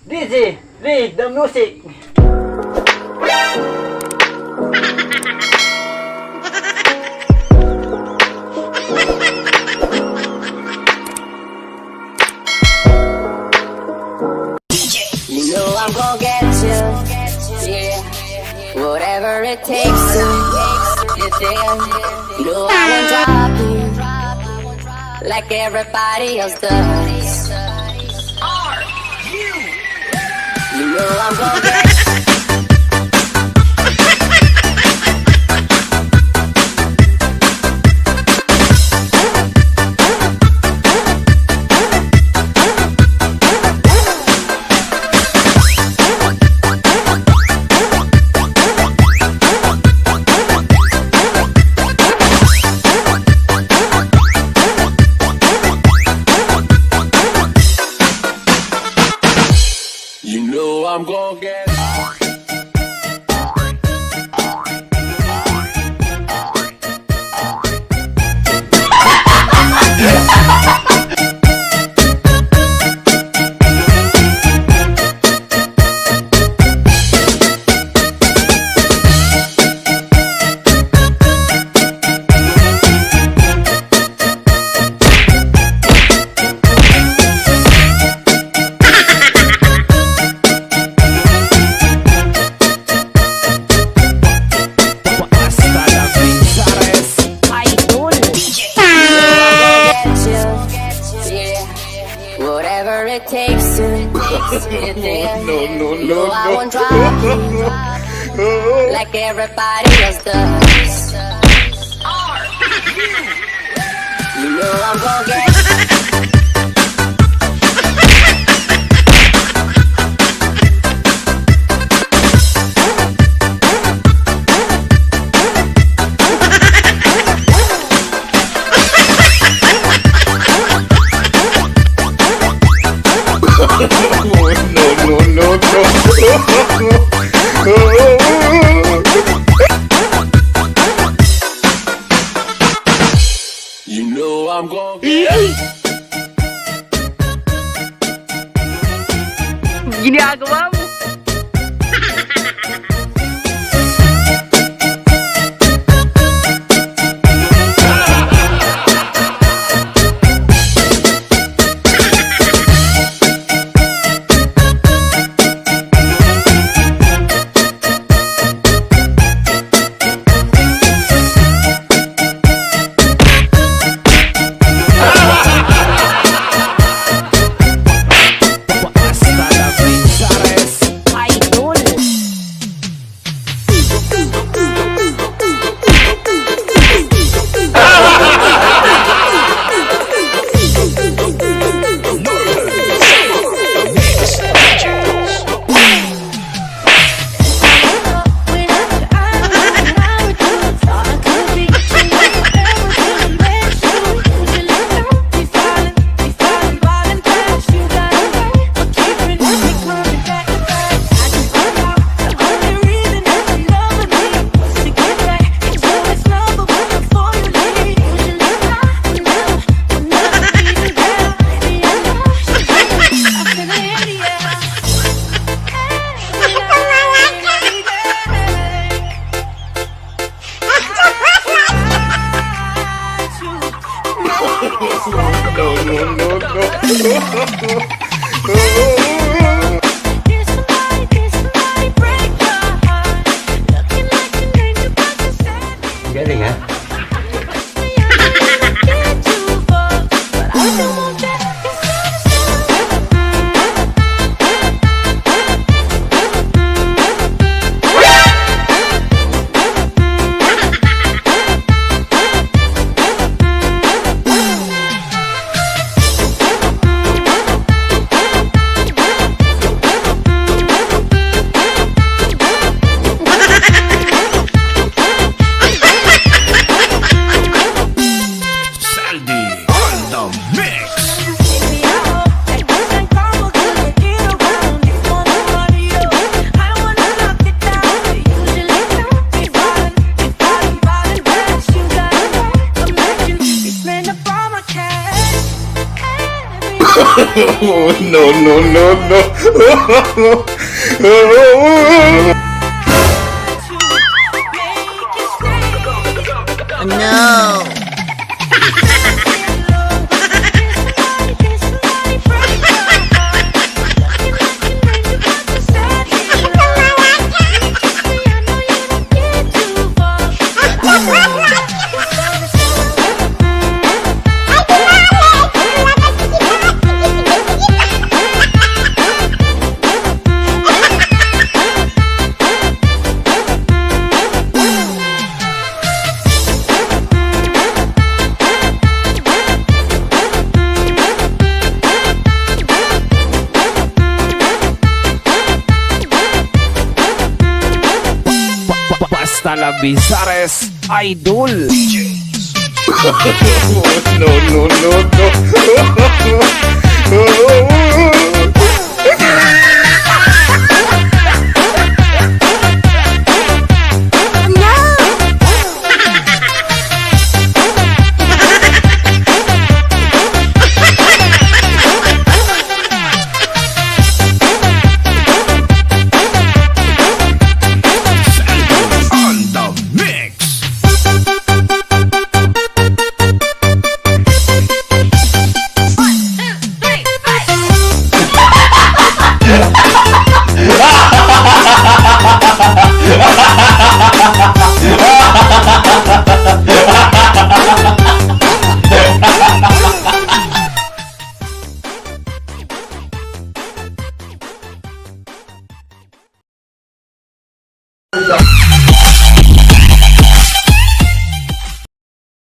DJ, read the music. You know I'm gonna get you, yeah. Whatever it takes to get there. You know I won't drop you like everybody else does. You know I'm gonna get you. You know I'm gonna get Whatever it takes to get there. no, I won't drop you like everybody else does. You know I'm gonna get You know I'm gonna get Ginagawa mo. Hasta la pinzares. No, no, no, no. No. Basta la Bizares Idol. No, no, no, no.